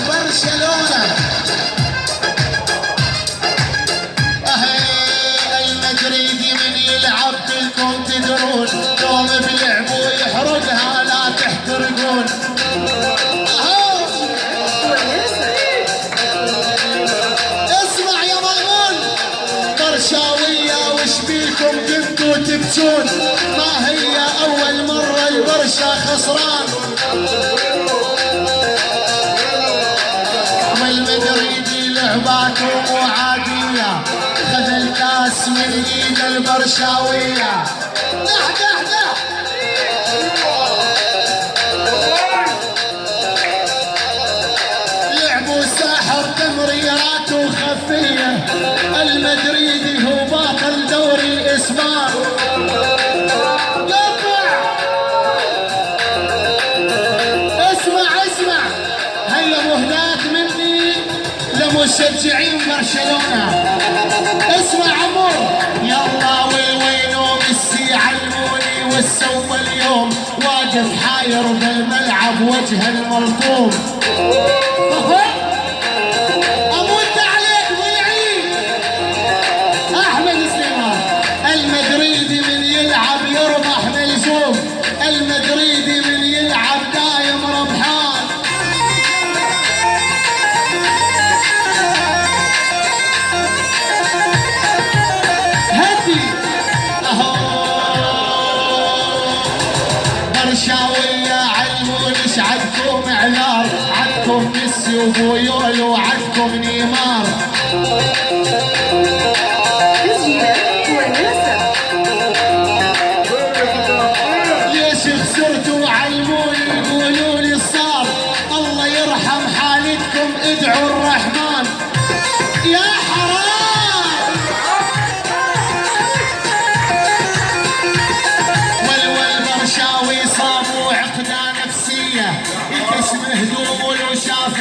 برشلونة. المدريدي من يلعب كلكم تدرون، يوم بلعبوا يحرقها لا تحترقون. اسمع يا مأمون، برشاوية وش بيكم كنتوا تبكون؟ ما هي أول مرة البرشا خسران. والمدريدي لعباته مو عادية، خذ الكاس من ايد البرشاوية. دح دح دح. لعبوا ساحر تمريرات وخفية، المدريدي هو باطل دوري الاسبان. اسمع هيا مهدات مني لمشجعين برشلونة. اسمع عمور، يلا وينو ميسي علموني والسوق اليوم واقف حاير بالملعب وجه الملطوم. اموت عليك ضيعين. احمد سليمان، المدريدي من يلعب يربح ملزوم، المدريدي من يلعب دايم ربحان. برشاوية علمون ايش عدكم اعلار، عدكم ميسي وبويول وعدكم نيمار. ليش خسرتوا علموني يقولوا لي صار، الله يرحم حالتكم ادعوا الرحمن. يا حرام والبرشاوي صابوا عقدة نفسية، يكسم هدومه لو شاف